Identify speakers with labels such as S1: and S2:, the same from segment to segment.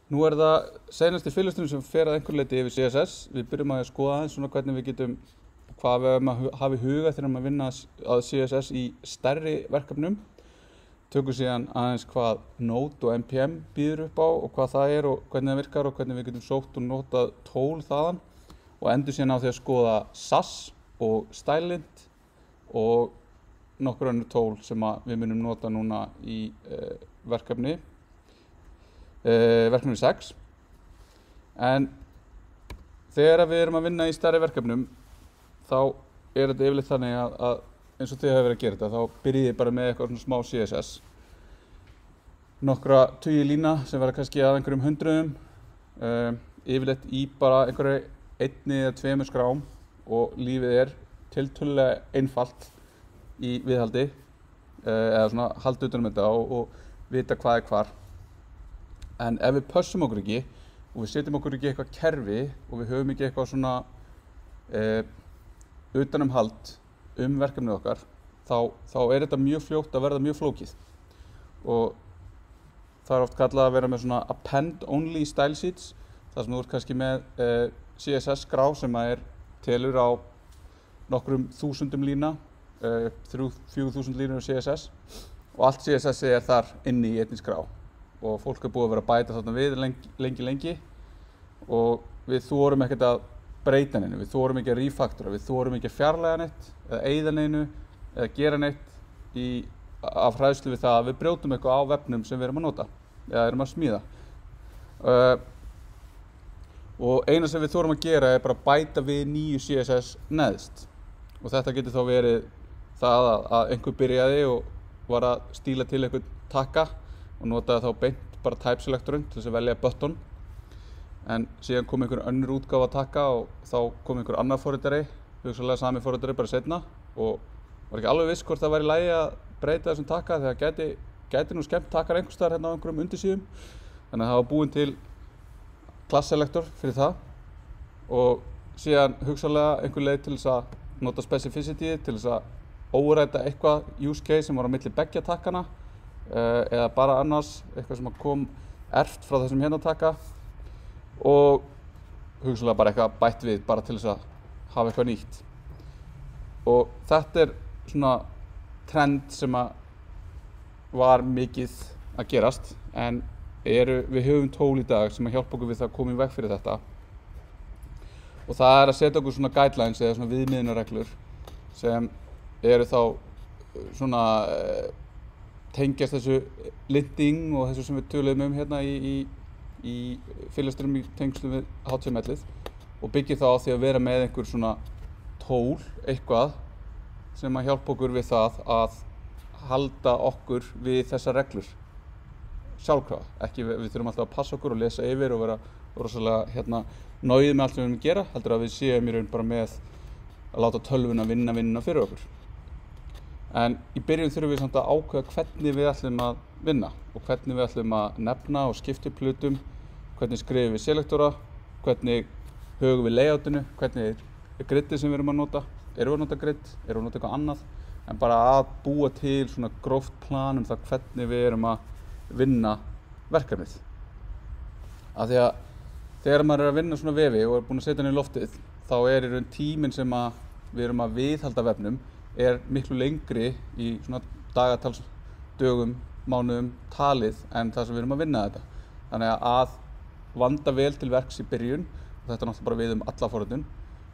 S1: Nú það seinasti fyrirlesturinn sem fer að einhverju leyti yfir CSS. Við byrjum að skoða aðeins svona hvernig við getum, hvað við höfum að hafa í huga þegar við vinna að CSS í stærri verkefnum. Tökum síðan aðeins hvað Node og NPM býður upp á og hvað það er og hvernig það virkar og hvernig við getum sótt og notað tól þaðan. Og endur síðan á því að skoða SAS og Stylint og nokkur önnur tól sem við munum nota núna í verkefni 6. En þegar við erum að vinna í stærri verkefnum þá þetta yfirleitt þannig að eins og þið hafa verið að gera þetta, þá byrjið ég bara með eitthvað svona smá CSS. Nokkra tugi lína sem verða kannski að einhverjum hundruðum, yfirleitt í bara einhverju 1 eða 2 skrám og lífið tiltölulega einfalt í viðhaldi, eða svona halda utan um þetta og vita hvað hvar. En ef við pössum okkur ekki og við setjum okkur ekki eitthvað kerfi og við höfum ekki eitthvað svona utanumhald verkefnið okkar, þá þetta mjög fljótt að verða mjög flókið. Og það oft kallað að vera með svona append-only style sheets, þar sem þú ert kannski með CSS-skrá sem telur á nokkrum þúsundum lína, 3-4.000 línur CSS og allt CSS þar inni í einni skrá. Og fólk búið að vera að bæta þarna við lengi og við þorum ekkert að breyta neinu, við þorum ekki að refactora, við þorum ekki að fjarlæga neitt eða eyða neinu eða gera neitt af hræðslu við það að við brjótum eitthvað á vefnum sem við erum að nota eða erum að smíða. Og eina sem við þorum að gera bara að bæta við nýju CSS neðst. Og þetta getur þá verið það að einhver byrjaði og var að stíla til einhvern takka og notaði þá beint bara type selectorinn til þess að velja button. En síðan kom einhver önnur útgáfa að taka og þá kom einhver annar forritari, hugsanlega sami forritari bara seinna og var ekki alveg viss hvort það væri í lagi að breyta þessum taka þegar gæti nú skemmt takkar einhvers staðar hérna á einhverjum undirsíðum. Þannig að það var búin til class selector fyrir það og síðan hugsanlega einhver leið til þess að nota specificity til þess að óræta eitthvað use case sem var á milli beggja takkana eða bara annars eitthvað sem kom erft frá þessum hérna taka og hugsanlega bara eitthvað bætt við bara til þess að hafa eitthvað nýtt. Og þetta svona trend sem var mikið að gerast en við höfum tól í dag sem hjálpa okkur við það að koma í veg fyrir þetta. Og það að setja okkur svona guidelines eða svona viðmiðunarreglur sem þá svona tengjast þessu linting og þessu sem við töluðum hérna í fyrirlesturum í tengslum við HTML-ið og byggir það á því að vera með einhver svona tól, eitthvað sem að hjálpa okkur við það að halda okkur við þessar reglur sjálfkrafa. Ekki við þurfum alltaf að passa okkur og lesa yfir og vera rosalega náið með allt sem við erum að gera, heldur að við séum í raun bara með að láta tölvuna vinna fyrir okkur. En í byrjun þurfum við samt að ákveða hvernig við ætlum að vinna og hvernig við ætlum að nefna og skipta upp hlutum, hvernig skrifum við selektora, hvernig högum við layoutinu, hvernig griddið sem við erum að nota, erum við að nota grid, erum við að nota eitthvað annað, en bara að búa til svona gróft plan það hvernig við erum að vinna verkefnið. Af því að þegar maður að vinna svona vefi og búin að setja hann í loftið, þá í raun tíminn sem við erum að viðhalda vefnum miklu lengri í svona dagatals, dögum, mánuðum talið en það sem við erum að vinna þetta. Þannig að vanda vel til verks í byrjun, og þetta náttúrulega bara við alla forritun,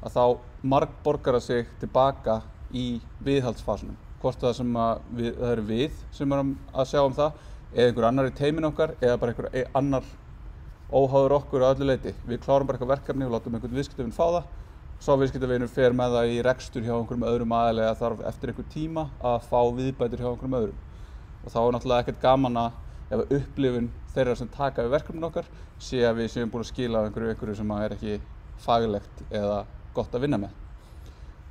S1: að þá margborgar það sig tilbaka í viðhaldsfasunum. Hvort það sem það eru við sem erum að sjá það, eða einhver annar í teiminu okkar, eða bara einhver annar óháður okkur að öllu leyti. Við klárum bara eitthvað verkefni og látum einhvern viðskiptavin fá það. Sá viðskiptavinur fer með það í rekstur hjá einhverjum öðrum aðila eða þarf eftir einhver tíma að fá viðbætur hjá einhverjum öðrum. Og þá náttúrulega ekkert gaman ef upplifun þeirra sem taka við verkefnin okkar sé að við séum búin að skila einhverju sem ekki faglegt eða gott að vinna með.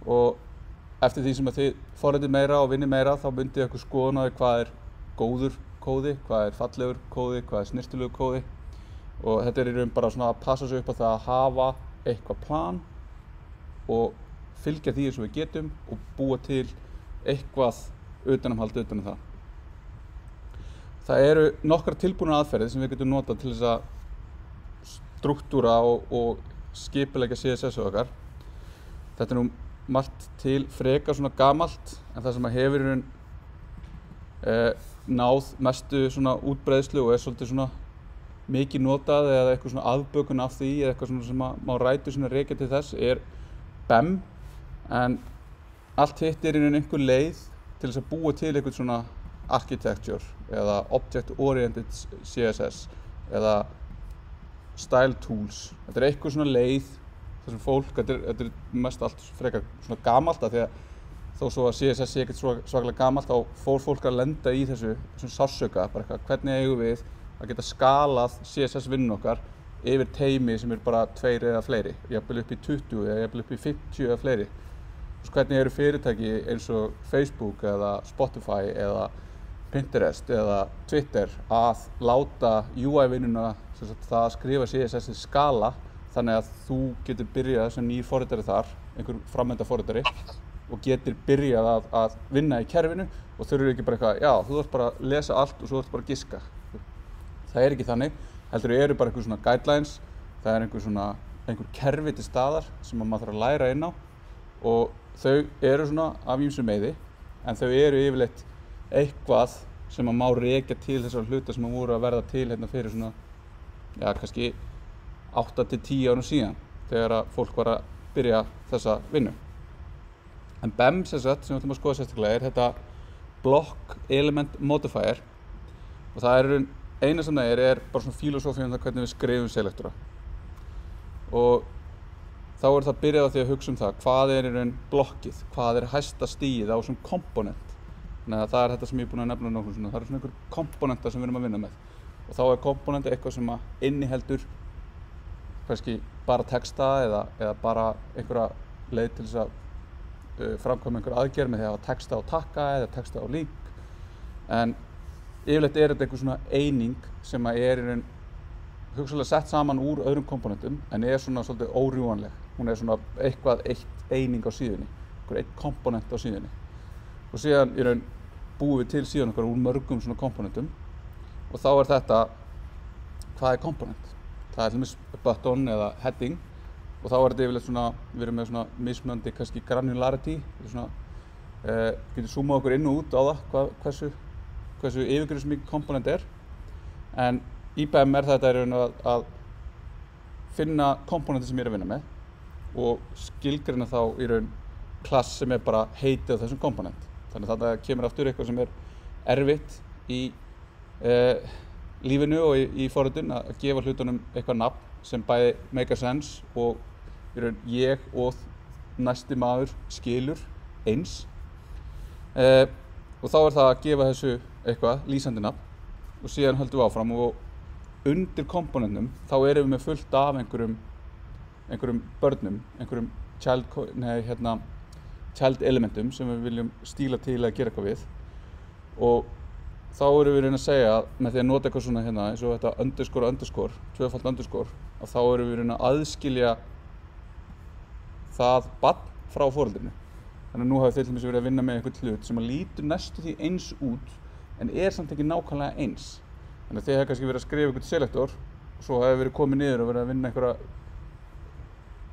S1: Og eftir því sem þið forritið meira og vinnið meira þá myndið ykkur skoðun á því hvað góður kóði, hvað fallegur kóði, hvað snyrtilegur kóði. Og þetta í raun bara svona að passa sig upp á það að hafa eitthvað plan og fylgja því eins og við getum og búa til eitthvað utanumhald utan það. Það eru nokkrar tilbúnar aðferðir sem við getum notað til þess að struktúra og skipuleggja CSS okkar. Þetta nú margt til frekar svona gamalt, en það sem að hefur í raun náð mestu svona útbreiðslu og svolítið svona mikið notað eða eitthvað svona afbökun af því eða eitthvað svona sem að má rætur svona rekja til þess BEM, en allt hitt í raun einhver leið til þess að búa til eitthvað svona architecture eða object oriented CSS eða style tools. Þetta eitthvað svona leið þar sem fólk, þetta mest allt frekar svona gamalt af því að þó svo að CSS sé ekkert svakalega gamalt þá fór fólk að lenda í þessum sársauka, bara eitthvað hvernig eigum við að geta skalað CSS vinnun okkar yfir teymi sem bara 2 eða fleiri, jafnvel upp í 20 eða jafnvel upp í 50 eða fleiri. Hvernig eru fyrirtæki eins og Facebook eða Spotify eða Pinterest eða Twitter að láta UI-vinnuna, það að skrifa CSS í skala þannig að þú getur byrjað sem nýr forritari þar, einhver framenda forritari og getur byrjað að vinna í kerfinu og þurfur ekki bara eitthvað, já, þú þarft bara að lesa allt og svo þarft bara að giska. Það ekki þannig, heldur eru bara einhver svona guidelines, það einhver kerfi til staðar sem maður þarf að læra inn á og þau eru svona af ýmsu meiði, en þau eru yfirleitt eitthvað sem maður má rekja til þessar hluta sem voru að verða til hérna fyrir svona, já, kannski 8 til 10 árum síðan þegar að fólk var að byrja þessa vinnu. En BEM sem við ætlum að skoða sérstaklega þetta Block Element Modifier og það eina sem það bara svona filosófía um það hvernig við skrifum selektora. Og þá það byrjað á því að hugsa um það hvað í raun blokkið, hvað hæsta stigið á sem komponent. Þannig að það þetta sem ég búinn að nefna nokkuð svona, það svona einhver komponenta sem við erum að vinna með. Og þá komponenti eitthvað sem að inniheldur kannski bara texta eða bara einhverja leið til þess að framkvæma einhver aðgerð með því að hafa texta á takka eða texta á link. En yfirleitt þetta einhver svona eining sem að í raun hugsanlega sett saman úr öðrum komponentum en svona svolítið órjúanleg. Hún svona eitt eining á síðunni, einhver eitt komponent á síðunni. Og síðan í raun búum við til síðan okkar úr mörgum svona komponentum og þá þetta, hvað komponent? Það til dæmis button eða heading og þá þetta yfirleitt svona, við erum með svona mismunandi kannski granularity, getur zoomað okkur inn og út á það, hversu yfirgripsmikið komponent en í BEM þetta í raun að finna komponenti sem ég að vinna með og skilgreina þá í raun klass sem bara heitið á þessum komponent. Þannig að þetta kemur aftur eitthvað sem erfitt í lífinu og í forritun að gefa hlutunum eitthvað nafn sem bæði make sense og í raun ég og næsti maður skilur eins og þá það að gefa þessu eitthvað lýsandi nafn og síðan höldum við áfram og undir komponentum þá erum við með fullt af einhverjum börnum, einhverjum child elementum sem við viljum stíla til að gera eitthvað við og þá erum við að segja að með því að nota eitthvað svona hérna eins og þetta underscore, tvöfalt underscore að þá erum við að aðskilja það barn frá foreldrinu. Þannig að nú hafið til dæmis verið að vinna með einhvern hlut sem lítur næstu því eins út en samt ekki nákvæmlega eins. Þannig að þið hefur kannski verið að skrifa einhvern selektor og svo hefur verið komið niður og verið að vinna einhverja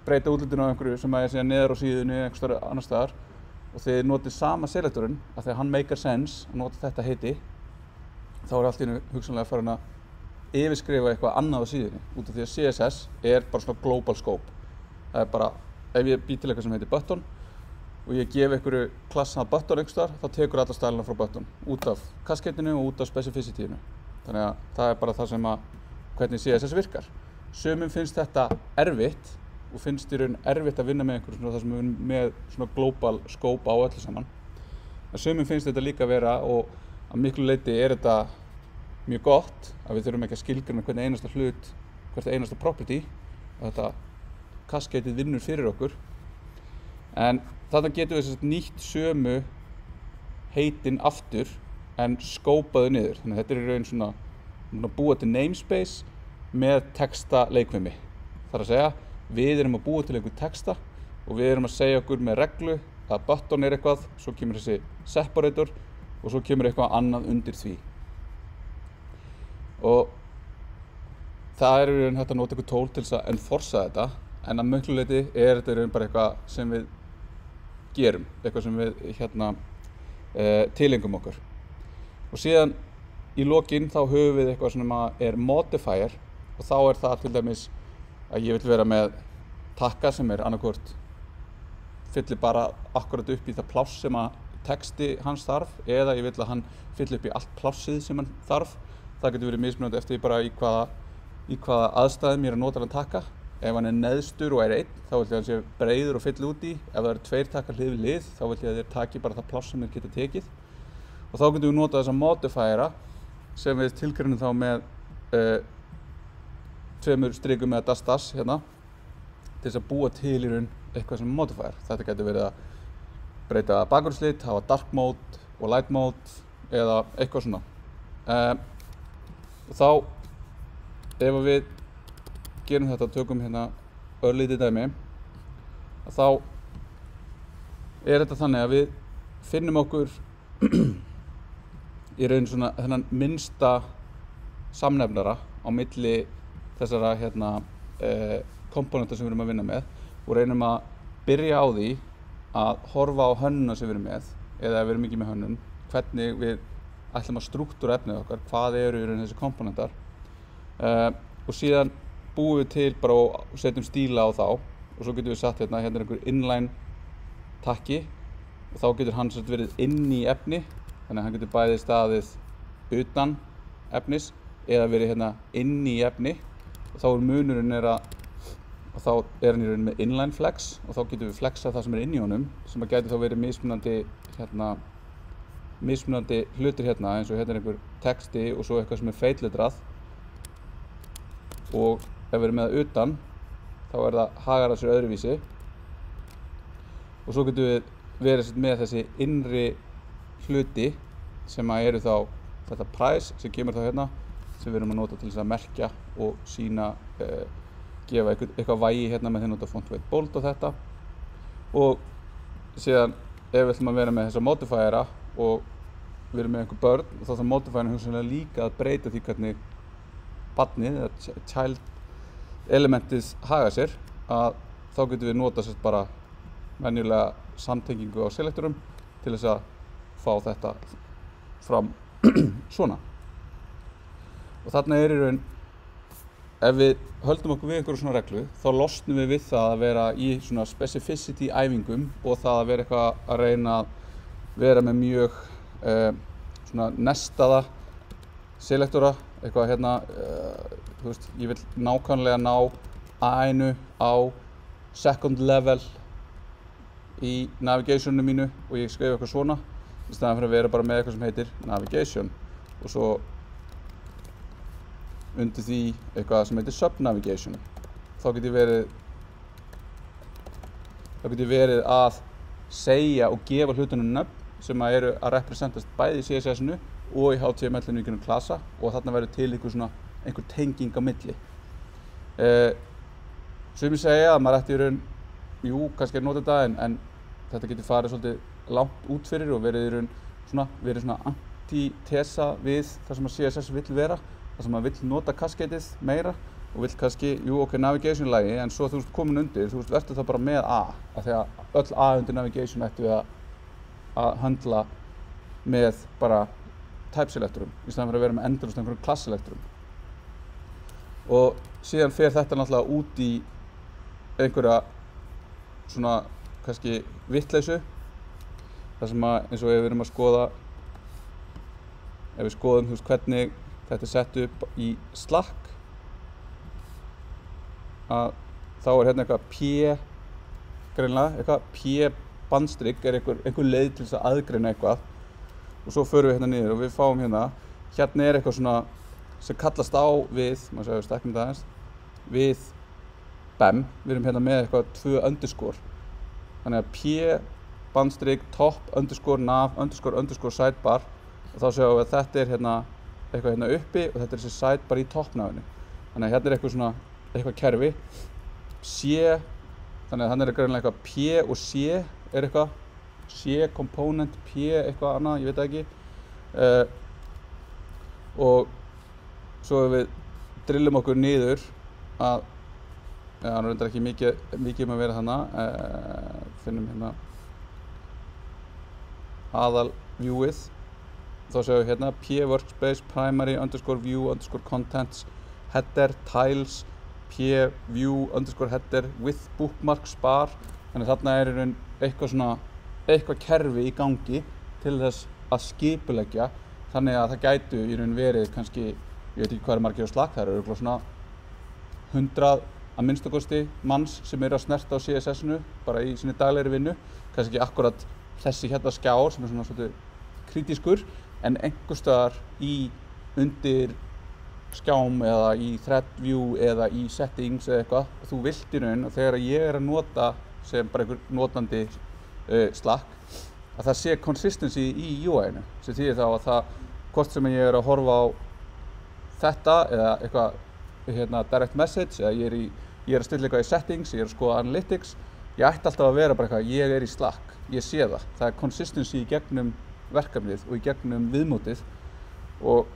S1: breyta útlitinu á einhverju sem síðan niður á síðunni einhvers staðar annars staðar og þið notið sama selektorinn af því að hann make sense að nota þetta heiti þá allt í einu hugsanlega farin að yfirskrifa eitthvað annað á síðunni út af því að CSS bara svona global scope. Það bara, ef ég bý til eitthvað sem heitir button og ég gef einhverju klassna button einhvers staðar, þá tekur alla stælina frá button út af kasketinu og út af specificityinu. Þannig að það bara það sem hvernig CSS virkar. Sumum finnst þetta erfitt og finnst í raun erfitt að vinna með einhverju svona það sem við erum með svona global scope á öllu saman. En sumum finnst þetta líka vera og að miklu leyti þetta mjög gott að við þurfum ekki að skilgreina hvern einasta hlut, hvert einasta property og þetta kasketið vinnur fyrir okkur. En þarna getum við nýtt sömu heitin aftur en skópaðu niður. Þannig að þetta í raun svona búa til namespace með texta leikfimi. Það að segja, við erum að búa til einhver texta og við erum að segja okkur með reglu að button eitthvað, svo kemur þessi separator og svo kemur eitthvað annað undir því. Og það í raun hægt að nota eitthvað tól til þess að enforca þetta, en að miklu leyti þetta í raun bara eitthvað sem við gerum, eitthvað sem við tilengum okkur. Og síðan í lokin þá höfum við eitthvað sem modifier, og þá það til dæmis að ég vil vera með takka sem annarkvort fyllir bara akkurat upp í það pláss sem að texti hans þarf, eða ég vil að hann fyllir upp í allt plássið sem hann þarf. Það getur verið mismunandi eftir bara í hvaða aðstæðum ég að nota hann takka. Ef hann neðstur og einn, þá vil ég að hann sé breiður og fylli út í. Ef það tveir takkar hlið við hlið, þá vil ég að þeir taki bara það pláss sem þeir geta tekið. Og þá getum við notað þessa modifiera sem við tilgreinum þá með tveimur strikum með dash hérna, til þess að búa til í raun eitthvað sem modifier. Þetta getur verið að breyta bakgrunnslit, hafa dark mode og light mode eða eitthvað svona. Og þá, ef við gerum þetta, tökum hérna örlítið dæmi, þá þetta þannig að við finnum okkur í raun svona þennan minnsta samnefnara á milli þessara komponenta sem við erum að vinna með, og reynum að byrja á því að horfa á hönnuna sem við erum með, eða ef við erum ekki með hönnun, hvernig við ætlum að strúktúra efnið okkar, hvað eru í raun þessi komponentar, og síðan búum við til bara og setjum stíla á þá, og svo getum við satt hérna einhver inline takki, og þá getur hann verið inn í efni, þannig að hann getur bæði staðið utan efnis eða verið hérna inn í efni, og þá munurinn og þá hann í raun með inline flex, og þá getum við flexað það sem inn í honum, sem að gæti þá verið mismunandi hlutir hérna, eins og hérna einhver texti og svo eitthvað sem feitletrað, og ef við erum með það utan, þá það hagar það sér öðruvísi, og svo getum við verið með þessi innri hluti sem eru þá þetta price sem kemur þá hérna, sem við erum að nota til þess að merkja og sýna, gefa eitthvað vægi hérna með því að nota font weight bold og þetta. Og síðan ef við ætlum að vera með þessa modifiera og við erum með einhver börn, þá þarf modifierinn hugsanlega líka að breyta því hvernig barnið eða child elementið haga sér, að þá getum við nota bara venjulega samtengingu á selektorum til þess að fá þetta fram svona. Og þarna í raun, ef við höldum okkur við einhverju svona reglu, þá losnum við það að vera í svona specificity æfingum og það að vera eitthvað að reyna að vera með mjög svona nestaða selektora, eitthvað hérna, þú veist, ég vil nákvæmlega ná A1 á second level í navigationinu mínu og ég skrifa eitthvað svona, í staðan fyrir að vera bara með eitthvað sem heitir navigation og svo undir því eitthvað sem heitir subnavigation. Þá get ég verið að segja og gefa hlutunum nöfn sem eru að representast bæði í CSS-inu og í HTML-inu í einhvern klasa, og þarna verður til einhver tenging á milli. Sumir segja að maður ætti í raun, jú, kannski að nota þetta, en þetta getur farið svolítið langt út fyrir og verið svona antitesa við það sem að CSS vill vera, það sem að vill nota kasketið meira og vill kannski, jú, ok, navigation lagi, en svo þú veist komin undir, þú veist, verður það bara með A, af því að öll A undir navigation ættu við að höndla með bara type selektorum, í staðan fyrir að vera með endalaust einhverjum class selektorum. Og síðan fer þetta náttúrulega út í einhverja svona, kannski vitleysu, þar sem að, eins og ef við erum að skoða, ef við skoðum, þú veist, hvernig þetta sett upp í Slack, að þá hérna eitthvað P, greinilega, eitthvað P bandstrygg einhver leið til þess að aðgreina eitthvað, og svo förum við hérna niður og við fáum hérna eitthvað svona sem kallast á við, maður segja, stekkum þetta aðeins, við BEM, við erum hérna með eitthvað 2 underscore, þannig að P bandstrygg top underscore nav underscore sidebar, og þá sjáum við að þetta hérna eitthvað hérna uppi og þetta þessi sidebar í toppnafinu, þannig að hérna eitthvað svona eitthvað kerfi, C, þannig að þannig greinilega eitthvað P og C eitthvað, C component, P eitthvað annað, ég veit það ekki, og svo ef við drillum okkur niður að hann reyndar ekki mikið að vera þarna finnum hérna aðal viewið þá séum við hérna p-workspace primary underscore view underscore contents header tiles p-view underscore header with bookmarks bar þannig þarna í raun eitthvað kerfi í gangi til þess að skipuleggja þannig að það gætu í raun verið kannski, ég veit ekki hvað margir á Slack, það eru örugglega svona 100 að minnstakosti manns sem eru að snerta á CSS-inu bara í sinni daglegri vinnu, kannski ekki akkurat þessi hérna skjár sem svona svolítið kritískur en einhvers staðar undir skjám eða í thread view eða í settings eða eitthvað og þú vilt í raun að þegar ég að nota sem bara einhver notandi Slack að það sé consistency í UI-inu sem þýðir þá að það hvort sem ég að horfa á þetta eða eitthvað direct message eða ég að stilla eitthvað í settings, ég að skoða analytics ég ætti alltaf að vera bara eitthvað, ég í Slack, ég sé það er consistency í gegnum verkefnið og í gegnum viðmótið og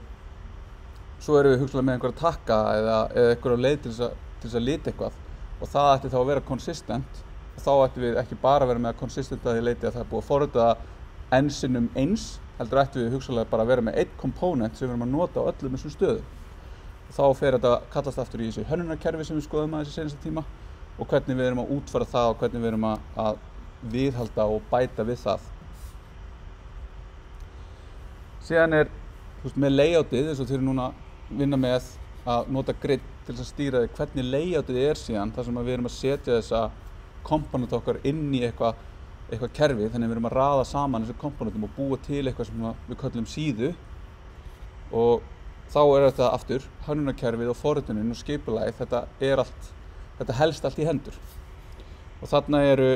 S1: svo erum við hugsanlega með einhverja takka eða einhverja leið til þess að lita eitthvað og það ætti þá að vera consistent og þá ættum við ekki bara að vera með consistent að því leiti að það er búið að forrita n sinnum eins heldur ættum við hugsanlega bara að vera með einn komponent sem við erum að nota á öllum þessum stöðum og þá fer þetta kallast aftur í þessu hönnunarkerfi sem við skoðum að þessi seinasta tíma og hvernig við erum að útfæra það og hvernig við erum að viðhalda og bæta við það. Síðan með layoutið eins og þeir eru núna að vinna með að nota grid til þess að stýra því hvernig layoutið síðan þar sem við erum að setja þessa komponent okkar inn í eitthvað kerfi þannig við erum að raða saman þessu komponentum og búa til eitthvað sem við köllum síðu og þá þetta aftur hönnunarkerfið og forritunin og skipulagið þetta helst allt í hendur og þarna eru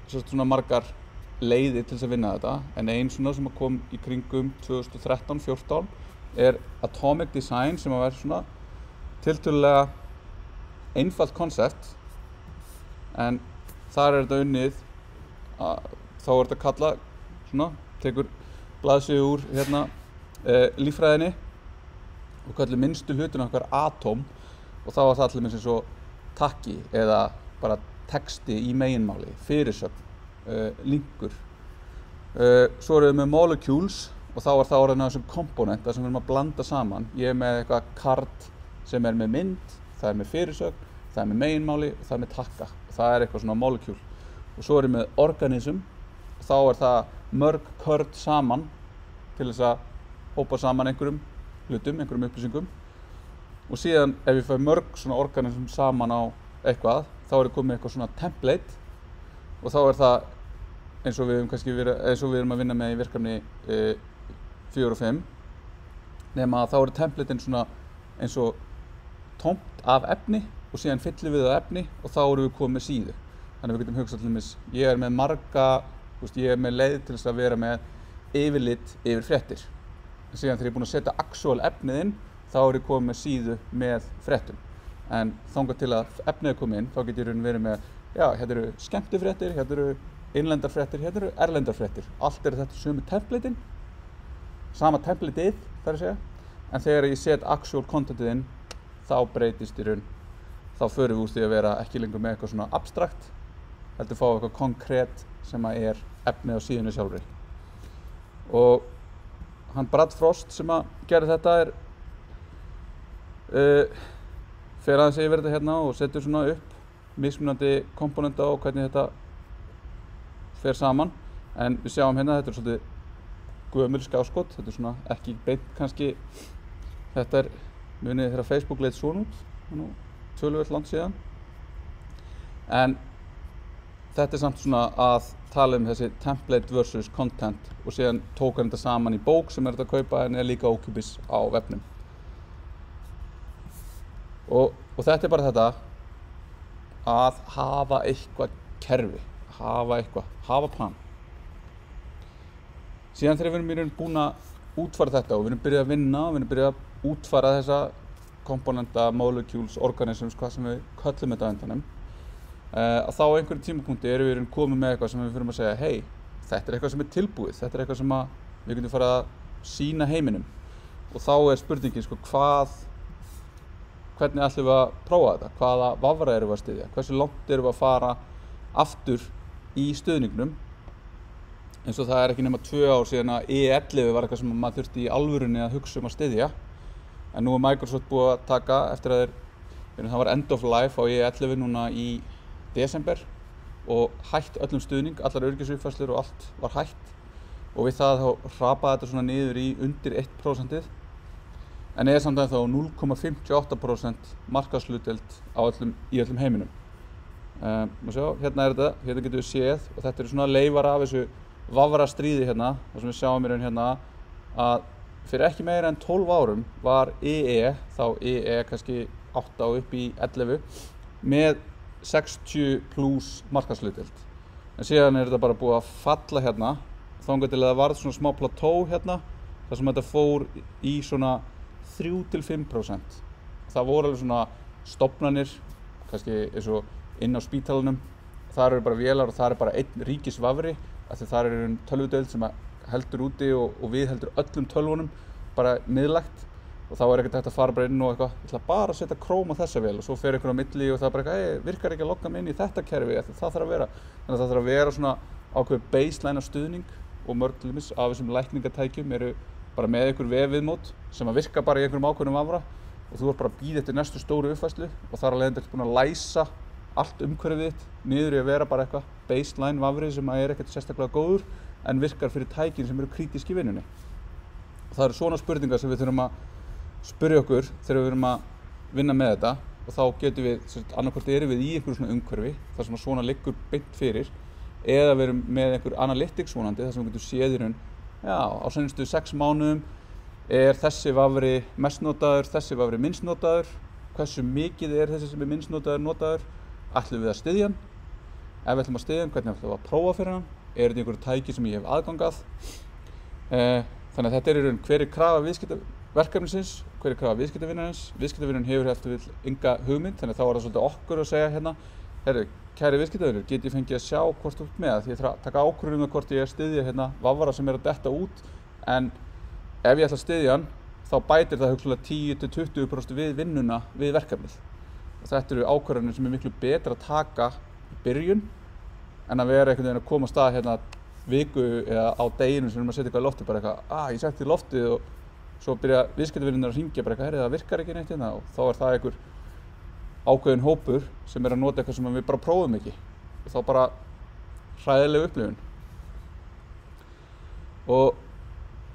S1: svona margar leiðir til þess að vinna þetta en ein svona sem kom í kringum 2013-14 Atomic Design sem að vera svona tiltölulega einfalt konsept en þar þetta unnið þá þetta kallað svona tekur blaðsíðu úr hérna líffræðinni og kallið minnstu hlutin okkar atóm og þá það allir eins og takki eða bara texti í meginmáli, fyrirsögn, linkur. Svo erum við með molecules og þá það orðin af þessum komponenta sem við erum að blanda saman. Ég með eitthvað kart sem með mynd, það með fyrirsögn, það með meginmáli og það með takka. Það eitthvað svona molecule. Og svo erum við með organism og þá það mörg kört saman til þess að hópa saman einhverjum hlutum, einhverjum upplýsingum og síðan ef ég fæ mörg svona organism saman á eitthvað þá komið eitthvað svona template og þá það eins og við erum að vinna með í verkefni 4 og 5 nema að þá templatein svona eins og tómt af efni og síðan fyllum við það efni og þá erum við komið með síðu þannig við getum hugsað til dæmis ég með marga, ég með leið til þess að vera með yfirlit yfir fréttir en síðan þegar ég búinn að setja actual efnið inn þá ég komið með síðu með fréttum en þangað til að efnið komið inn þá get ég verið með hérna eru skemmtifréttir, hérna eru innlendarfréttir, hérna eru erlendarfréttir allt þetta sömu templatein sama templateið þar að segja en þegar ég set actual contentið inn þá breytist í raun þá förum við úr því að vera ekki lengur með eitthvað svona abstrakt heldur fá eitthvað konkrét sem að efnið á síðunni sjálfri og hann Brad Frost sem að gera þetta fer aðeins yfir þetta hérna og setur svona upp mismunandi komponenta og hvernig þetta fer saman en við sjáum hérna þetta svolítið gömul skjáskot þetta svona ekki beint kannski þetta munið þegar Facebook leit svona út töluvert langt síðan en þetta samt svona að tala þessi template versus content og síðan tók hann þetta saman í bók sem þetta að kaupa en líka ókeypis á vefnum og þetta bara þetta að hafa eitthvað kerfi hafa plan síðan þegar við erum búin að útfæra þetta og við erum byrjað að vinna og við erum byrjað að útfæra þessa komponenta, molecules, organisms hvað sem við köllum þetta á endanum að þá á einhverjum tímapunkti erum við komið með eitthvað sem við fyrir að segja hey, þetta eitthvað sem tilbúið, þetta eitthvað sem við getum farið að sýna heiminum og þá spurningin hvað hvernig ætlum við að prófa þetta, hvaða vafra erum við að styðja, hversu langt erum við að fara aftur í stuðningnum, eins og það er ekki nema 2 ár síðan að E11 var eitthvað sem maður þurfti í alvörunni að hugsa að styðja, en nú er Microsoft búið að taka eftir að það var end of life á E11 núna í desember og hætt öllum stuðning, allar öryggisútfærslur og allt var hætt og við það þá hrapaði þetta svona niður í undir 1%, en samt þá 0,58% markaðshlutdeild í öllum heiminum. Sjá, hérna þetta, hérna getum við séð og þetta eru svona leifar af þessu vafrastríði hérna, þar sem við sjáum í raun hérna að fyrir ekki meira en 12 árum var þá kannski 8 og upp í 11 með 60 plus markaðshlutdeild. En síðan þetta bara búið að falla hérna, þangað til að það varð svona smá plató hérna, þar sem þetta fór í svona 3–5%. Það voru alveg svona stofnanir, kannski eins og inn á spítalanum, þar eru bara vélar og þar er bara einn ríkisvafri, af því þar eru tölvudeild sem heldur úti og við heldur öllum tölvunum bara miðlægt og þá er ekkert hægt að fara bara inn og eitthvað, ég ætla bara að setja Chrome á þessa vél og svo fer einhver á milli og það er bara eitthvað, virkar ekki að logga mig inn í þetta kerfi, það þarf að vera. Þannig að það þarf að vera svona ákveðið baseline af stuðning og mörg til dæmis af þessum lækningatækjum eru bara með einhver vefviðmót sem að virka bara í einhverjum ákveðnum vafra og þú ert bara að bíða eftir næstu stóru uppfærslu og þar að leiðandi ertu búin að læsa allt umhverfið þitt niður í að vera bara eitthvað baseline vafri sem er ekkert sérstaklega góður en virkar fyrir tækin sem eru krítísk í vinnunni. Það eru svona spurningar sem við þurfum að spyrja okkur þegar við erum að vinna með þetta og þá getum við, annarkvort erum við í einhverju svona umhverfi þar sem svona liggur beint fyrir eða við erum með einhver analytics vonandi þar sem við getum séð í raun, já, á seinustu 6 mánuðum er þessi vafri mest notaður, þessi vafri minnst notaður, hversu mikið er þessi sem er minnst notaður, ætlum við að styðja hann, ef við ætlum að styðja hann, hvernig ætlum við að prófa fyrir hann, er þetta einhverju tæki sem ég hef aðgangað, þannig að þetta er í raun hver er krafa viðskiptaverkefnisins, hver er krafa viðskiptavinnarins, viðskiptavinnarinn hefur eftir við enga hugmynd, þannig að þá er það svolítið okkur að segja hérna, herru, kæri viðskiptavinnur, get ég fengið að sjá hvort þú ert með það, því ég þarf að taka ákvörðun um hvort ég er að styðja hérna vafra sem er að detta út, en ef ég ætla að styðja hann, þá bætir það hugsanlega 10–20% við vinnuna við verkefnið. Og þetta eru ákvörðunir sem er miklu betra að taka í byrjun, en að vera einhvern veginn að koma af stað hérna viku eða á deginum sem við erum að setja eitthvað í loftið, bara eitthvað, ég setti í loftið og svo byrja viðskiptavinnarnir að hringja bara eitthvað, það virkar ekki neitt hérna og þá er það einhver ákveðin hópur sem er að nota eitthvað sem við bara prófum ekki og þá bara hræðileg upplifun. Og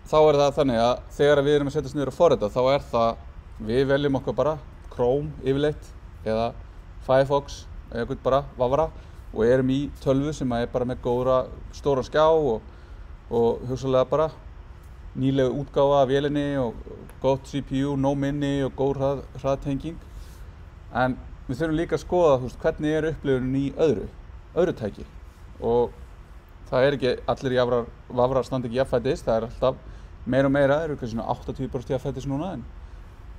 S1: þá er það þannig að þegar við erum að setjast niður og forrita þá er það, við veljum okkur bara Chrome yfirleitt eða Firefox eða eitthvað bara vafra og erum í tölvu sem er bara með góðra stóran skjá og hugsalega bara nýleg útgáfa af vélinni og gott CPU, no minni og góð hraðtenging. En við þurfum líka að skoða hvernig er upplifunin í öðru tæki og það er ekki allir vafrar standa ekki jafnfætis, það er alltaf meira og meira, það eru kannski svona 80% jafnfætis núna en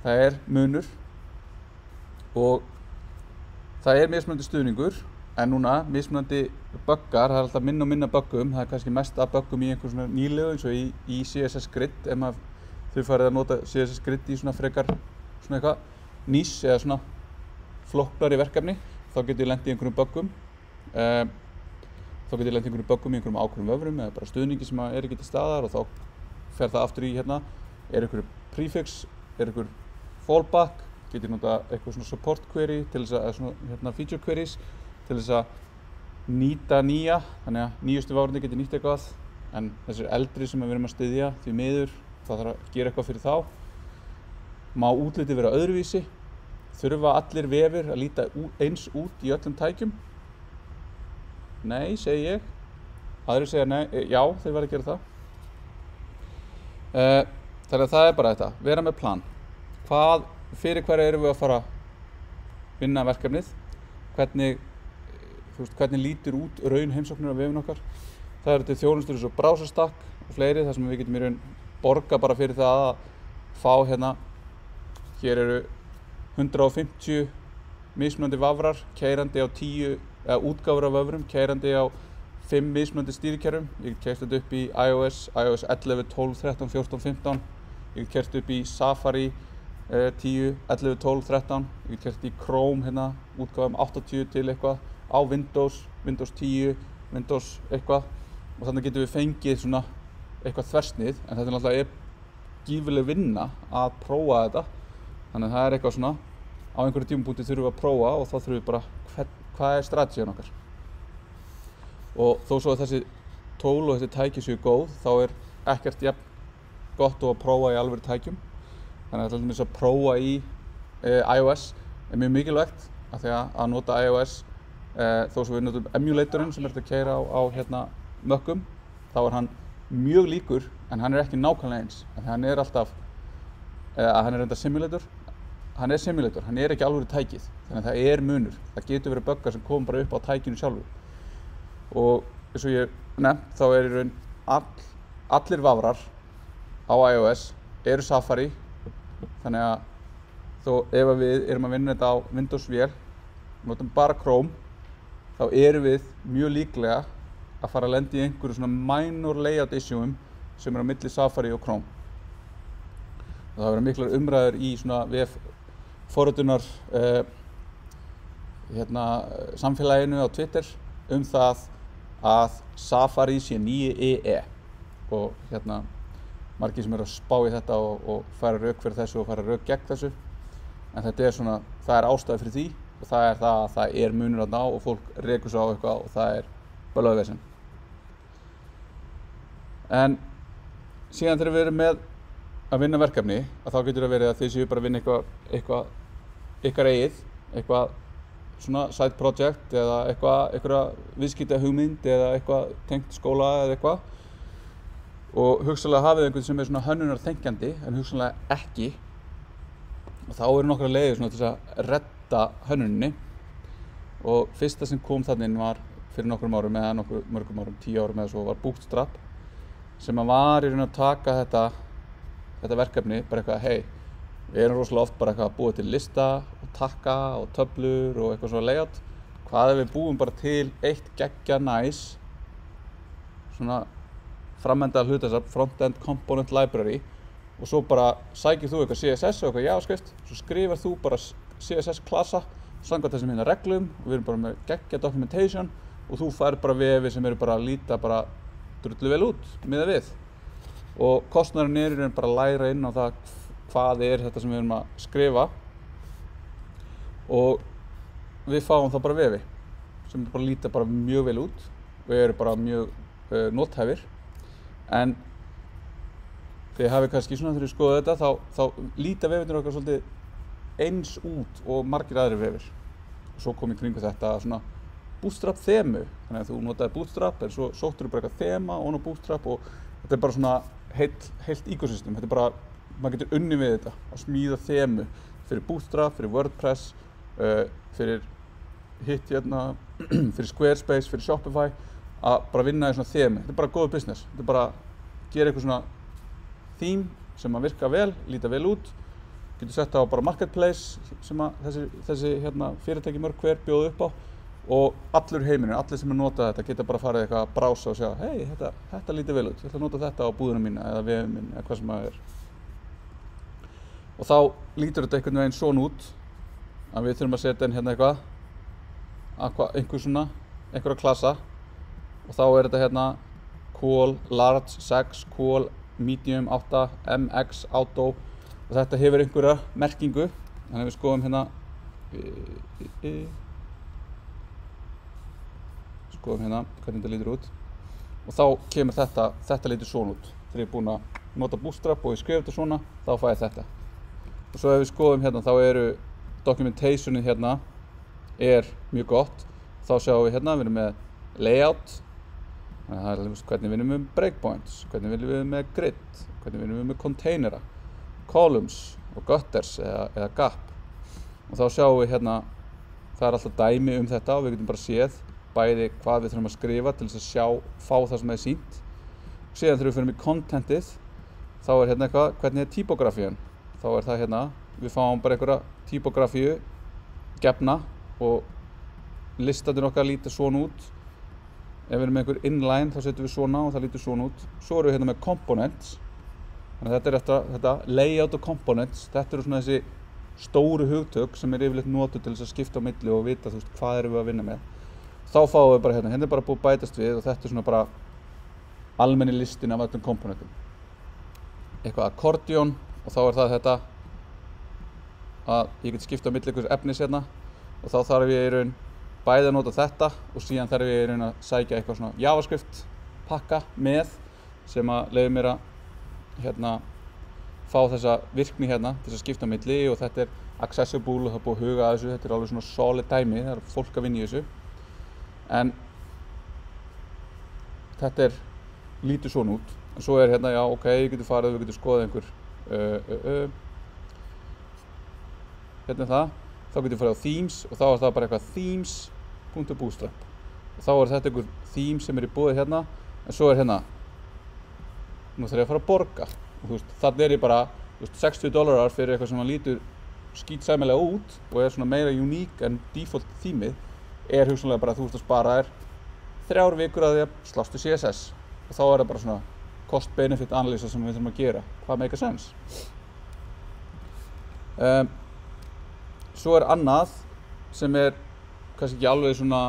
S1: það er munur og það er mismunandi stuðningur en núna mismunandi buggar, það er alltaf minna og minna buggum, það er kannski mest af buggum í einhver svona nýlegu eins og í CSS Grid, ef maður þau farið að nota CSS Grid í svona frekar svona eitthvað nýs eða svona flóknari verkefni, þá getur ég lent í einhverjum buggum í einhverjum ákveðnum vöfrum eða bara stuðningi sem er ekki til staðar og þá fer það aftur í hérna, er einhver prefix, er einhver fallback, getur nota eitthvað svona support query til þess að svona hérna feature queries til þess að nýta nýja, þannig að nýjustu vafrarnir getur nýtt eitthvað en þessir eldri sem við erum að styðja því miður, það þarf að gera eitthvað fyrir þá. Má útlitið vera öðruvísi? Þurfa allir vefir að líta eins út í öllum tækjum? Nei, segi ég. Aðrir segja nei, já, þeir verða að gera það. Þannig að það er bara þetta, vera með plan. Fyrir hverja erum við að fara að vinna verkefnið? Hvernig lítur út raun heimsóknir á vefinn okkar? Það eru til þjónustur eins og browserstack og fleiri, þar sem við getum í raun borga bara fyrir það að fá hérna, hér eru 150 mismunandi vafrar, keyrandi á 10 eða útgáfur af vöfrum, keyrandi á 5 mismunandi stýrikerfum. Ég get keyrt þetta upp í iOS 11, 12, 13, 14, 15. Ég get keyrt upp í Safari, 10, 11, 12, 13. Ég get kert í Chrome hérna, útgáfum 80 til eitthvað á Windows 10, Windows eitthvað og þannig getum við fengið svona eitthvað þversnið en þetta er náttúrulega gífurleg vinna að prófa þetta þannig að það er eitthvað svona á einhverju tímapunkti þurfum við að prófa og þá þurfum við bara hvað er strategían okkar og þó svo að þessi tól og þessi tæki séu góð þá er ekkert jafn gott og að prófa í alvöru tækjum þannig að til að prófa í iOS er mjög mikilvægt af því að nota iOS þó svo við notum emulatorinn sem er að keyra á hérna mökkum þá er hann mjög líkur en hann er ekki nákvæmlega eins en hann er alltaf hann er enda simulator hann er ekki alvöru tækið þannig að það er munur, það getur verið buggar sem kom bara upp á tækinu sjálfu og eins og ég nefnt þá er í raun allir vafrar á iOS eru Safari þannig að þó ef við erum að vinna þetta á Windows vél notum bara Chrome þá erum við mjög líklega að fara að lenda í einhverju svona minor layout issueum sem er á milli Safari og Chrome og það verða miklar umræður í svona forritunar samfélaginu á Twitter það að Safari sé nýji EE og margir sem eru að spá í þetta og færa rök fyrir þessu og færa rök gegn þessu en þetta er svona, það er ástæða fyrir því og það er það að það er munur þarna á og fólk rekur sig á eitthvað og það er bölvaður vesen en síðan þegar við erum með að vinna verkefni að þá getur það verið að þið séu bara að vinna eitthvað ykkar eigið, eitthvað svona side project eða eitthvað viðskipta hugmynd eða eitthvað tengt skóla eða eitthvað og hugsanlega hafið einhvern sem er svona hönnunarþengjandi en hugsanlega ekki og þá eru nokkrar leiðir svona til þess að redda hönnuninni og fyrsta sem kom þarna inn var fyrir nokkrum árum eða mörgum árum, 10 árum eða svo var Bootstrap sem að var í raun að taka þetta verkefni bara eitthvað, hey, við erum rosalega oft bara eitthvað að búa til lista og takka og töflur og eitthvað svona layout hvað ef við búum bara til eitt geggja nice svona framendaða hlutasafn, front-end component library og svo bara sækir þú eitthvað CSS og eitthvað JavaScript svo skrifar þú bara CSS klassa samkvæmt þessum hérna reglum og við erum bara með geggja documentation og þú fær bara vefi sem eru bara að líta bara drullu vel út miðað við og kostnaðurinn er í raun bara að læra inn á það hvað er þetta sem við erum að skrifa og við fáum þá bara vefi sem bara líta bara mjög vel út og eru bara mjög nothæfir en þið hafið kannski svona þegar ég skoða þetta þá líta vefirnir okkar svolítið eins út og margir aðrir vefir og svo kom í kringu þetta svona Bootstrap þemu þannig að þú notaði Bootstrap en svo sóttur þú bara eitthvað þema og Bootstrap og þetta er bara svona heilt ecosystem þetta er bara, maður getur unnið við þetta að smíða þemu fyrir Bootstrap, fyrir WordPress fyrir hitt fyrir Squarespace, fyrir Shopify að bara vinna í svona þemu þetta er bara góð business, þetta er bara gera eitthvað svona theme sem að virka vel, líta vel út getur sett á bara marketplace sem að þessi fyrirtæki mörg hver bjóða upp á og allur heimurinn, allir sem nota þetta geta bara farið eitthvað að brása og segja hei, þetta lítur vel út, ég ætla að nota þetta á búðina mína eða vefinn minn eða hvað sem það er og þá lítur þetta einhvern veginn svona út að við þurfum að setja inn hérna einhverja klassa og þá er þetta call large 6, call medium 8, mx auto og þetta hefur einhverja merkingu þannig að við skoðum hérna hvernig þetta lítur út og þá kemur þetta lítur svona út þegar ég er búinn að nota Bootstrap og ég skrifa þetta svona þá fæ ég þetta og svo ef við skoðum hérna þá eru documentationið hérna er mjög gott þá sjáum við hérna við erum með layout það er hvernig vinnum við með breakpoints hvernig vinnum við með grid hvernig vinnum við með containera columns og gutters eða gap og þá sjáum við hérna það er alltaf dæmi þetta og við getum bara séð bæði hvað við þurfum að skrifa til þess að fá það sem er sýnt og síðan þegar við förum í contentið þá er hérna eitthvað, hvernig er typografían þá er það hérna, við fáum bara einhverja typografíu gefna og listanir okkar líta svona út ef við erum með einhver inline þá setjum við svona og það lítur svona út svo erum við hérna með components Þannig að þetta er þetta layout og components, þetta eru svona þessi stóru hugtök sem yfirleitt notuð til þess að skipta á milli og vita þú veist hvað erum við að vinna með. Þá fáum við bara hérna er bara búið að bætast við og þetta er svona bara almenni listin af öllum komponentum. Eitthvað akkordeon og þá er það þetta að ég get skipta á milli einhvers efnis hérna og þá þarf ég í raun bæði að nota þetta og síðan þarf ég í raun að sækja eitthvað svona JavaScript pakka með sem að leyfi mér að fá þessa virkni hérna til þess að skipta á milli og þetta er accessible og það er búið að huga að þessu, þetta er alveg svona solid dæmi, það er fólk að vinna í þessu. En þetta lítur svona út. En svo er hérna, já ok, ég getur farið og við getum skoðað einhver hérna það, þá getur ég farið á themes og þá er það bara eitthvað themes.bootstrap og þá er þetta einhver theme sem er í boði hérna, en svo er hérna nú þarf ég að fara að borga og þú veist, þarna er ég bara $60 fyrir eitthvað sem lítur skítsæmilega út og er svona meira unique en default þýmið er hugsanlega bara að þú ert að spara þér 3 vikur að því að slást við CSS og þá er það bara svona cost-benefit analýsa sem við þurfum að gera, hvað make a sense. Svo er annað sem er kannski ekki alveg svona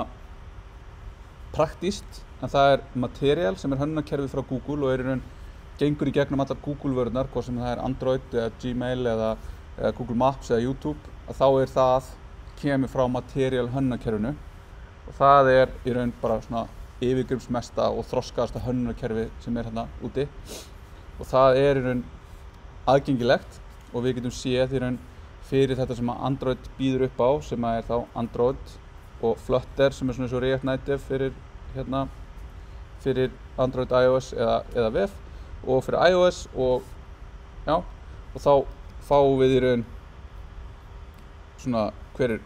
S1: praktískt en það er Material sem er hönnunarkerfið frá Google og er í raun gengur í gegnum allar Google-vörurnar, hvort sem það er Android eða Gmail eða Google Maps eða YouTube, að þá er það kemur frá Material hönnunarkerfinu og það er í raun bara svona yfirgripsmesta og þroskaðasta hönnunarkerfi sem er hérna úti og það er í raun aðgengilegt og við getum séð í raun fyrir þetta sem Android býður upp á sem er þá Android og Flutter sem er svona eins og React Native fyrir Android, iOS eða web og fyrir iOS og já, og þá fáum við í raun svona hver er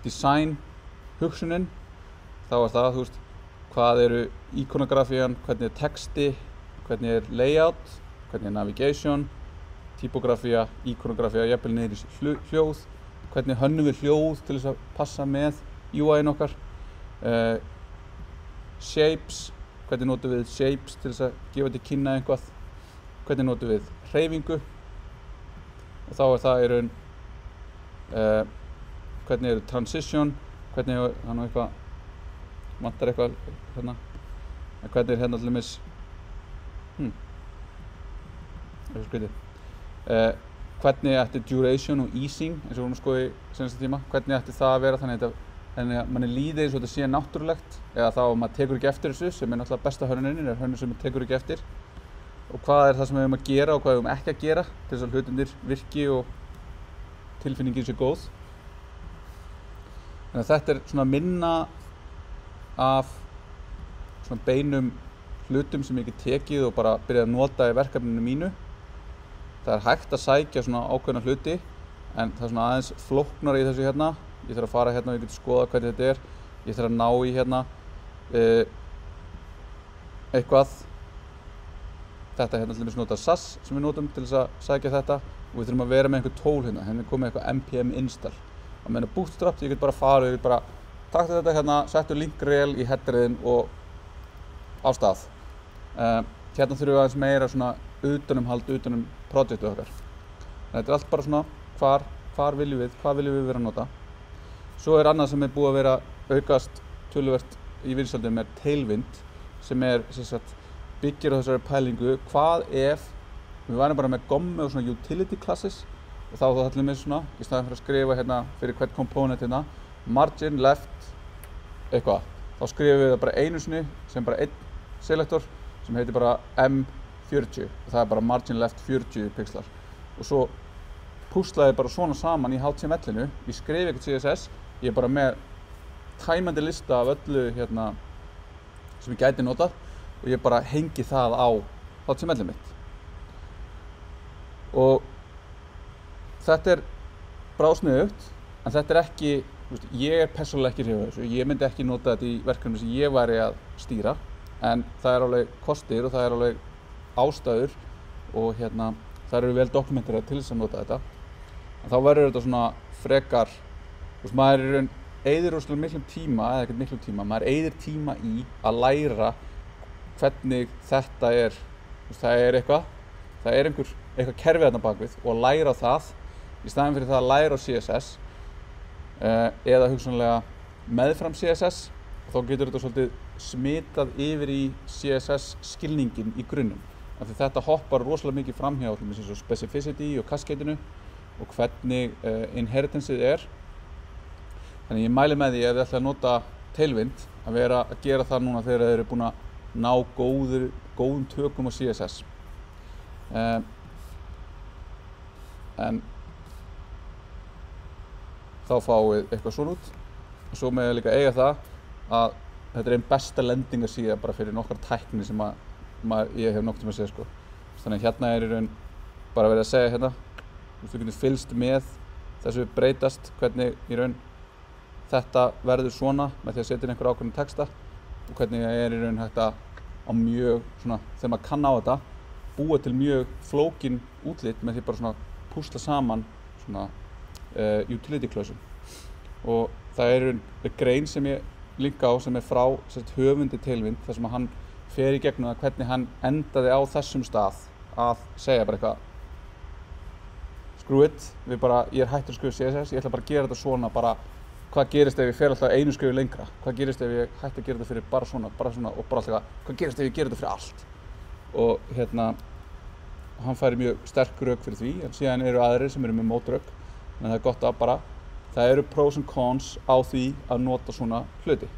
S1: design hugsunin, þá er það þú veist hvað eru ikonografían, hvernig er texti, hvernig er layout, hvernig er navigation, typografía, ikonografía, jafnvel niður í hljóð, hvernig hönnum við hljóð til þess að passa með UI-in okkar, shapes, hvernig notum við shapes til þess að gefa til kynna eitthvað, hvernig notum við hreyfingu og þá er það í raun hvernig eru transition, hvernig er hann eitthvað vantar eitthvað hérna, en hvernig er hérna til dæmis eitthvað skrítið. Hvernig ætti duration og easing eins og vorum að skoða í seinasta tíma, hvernig ætti það að vera þannig að manni líði eins og þetta sé náttúrulegt eða þá að maður tekur ekki eftir þessu sem er náttúrulega besta hönnunin, er hönnun sem maður tekur ekki eftir og hvað er það sem við höfum að gera og hvað við höfum ekki að gera til þess að hlutirnir virki og tilfinningin sé góð. Þannig að þetta er svona minna af svona beinum hlutum sem ég get tekið og bara byrjað að nota í verkefninu mínu. Það er hægt að sækja svona ákveðna hluti en það er svona aðeins flóknara í þessu hérna. Ég þarf að fara hérna og ég get skoða hvernig þetta er. Ég þarf að ná í hérna eitthvað. Þetta hérna til dæmis nota SAS sem við notum til þess að sækja þetta og við þurfum að vera með einhver tól hérna. Hérna er komið eitthvað npm install. Á meðan Bootstrap ég get bara farið og ég get bara taktu þetta hérna, settu link-rel í headeriðin og á stað. Hérna þurfum við aðeins meira svona utanumhald, utanum projektið okkar. Þetta er allt bara svona hvað viljum við vera að nota. Svo er annað sem er búið að vera aukast töluvert í vinsældum er Tailwind sem er sem sagt, byggir á þessari pælingu hvað ef við værum bara með gommu og svona utility classes og þá ætlum við svona, í staðinn fyrir að skrifa hérna fyrir hvert komponent hérna margin left eitthvað, þá skrifum við það bara einu sinni sem bara einn selektor sem heitir bara M40 og það er bara margin left 40 pixlar og svo púslaði bara svona saman í HTML-inu, ég skrifi eitthvað CSS, ég er bara með tæmandi lista af öllu hérna sem ég gæti notað og ég bara hengi það á HTML-ið mitt og þetta er brásniðugt en þetta er ekki, ég er persónulega ekki hrifinn af þessu, ég myndi ekki nota þetta í verkefni sem ég væri að stýra en það er alveg kostir og það er alveg ástæður og hérna það eru vel dokumenterað til þess að nota þetta en þá verður þetta svona frekar maður eyðir rosalega miklum tíma eða ekkert miklum tíma, maður eyðir tíma í að læra hvernig þetta er það er eitthvað, það er einhver eitthvað kerfi þarna bakvið og læra á það í staðinn fyrir það að læra á CSS eða hugsanlega meðfram CSS og þá getur þetta svolítið smitað yfir í CSS skilningin í grunnum af því þetta hoppar rosalega mikið framhjá eins og specificity og cascadeinu og hvernig inheritanceið þannig ég mæli með því ef þið ætla að nota Tailwind að vera að gera það núna þegar þeir eru búin að ná góðum tökum á CSS en þá fáið eitthvað svona út og svo með líka eiga það að þetta einn besta lendingarsíða bara fyrir nokkar tækni sem ég hef nokkuð tíma að segja sko. Þannig hérna í raun bara verið að segja hérna þú getur fylgst með þessu breytast hvernig í raun þetta verður svona með því að setja inn einhver ákveðna texta og hvernig í raun hægt að á mjög svona þegar maður kann á þetta búa til mjög flókin útlit með því bara svona púsla saman svona utility klausum og það grein sem ég linka á sem frá höfundi Tailwind þar sem hann fer í gegnum það hvernig hann endaði á þessum stað að segja bara eitthvað screw it, ég hættur að skrifa CSS, ég ætla bara að gera þetta svona bara hvað gerist ef ég fer alltaf einu skrifu lengra hvað gerist ef ég hætti að gera þetta fyrir bara svona og bara alltaf hvað gerist ef ég gera þetta fyrir allt og hann færi mjög sterk rök fyrir því en síðan eru aðrir sem eru með mótrök en það gott að það eru pros and cons á því að nota svona hluti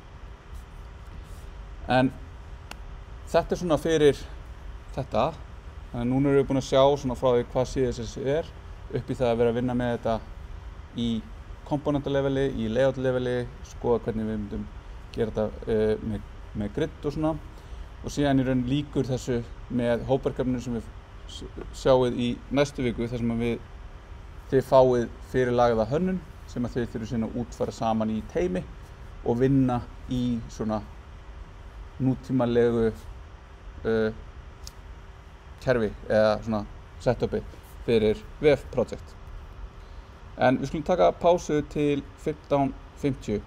S1: en þetta svona fyrir þetta þannig að núna erum við búin að sjá svona frá því hvað CSS upp í það að vera að vinna með þetta í komponentaleveli, í layout-leveli skoða hvernig við myndum gera þetta með grid og svona og síðan í raun líkur þessu með hópverkefninu sem við sjáum í næstu viku þar sem þið fáið fyrirlagða hönnun sem þið þurfum síðan að útfæra saman í teymi og vinna í svona nútímalegu kerfi eða svona setupi fyrir VF project. En við skulum taka pásu til 15:50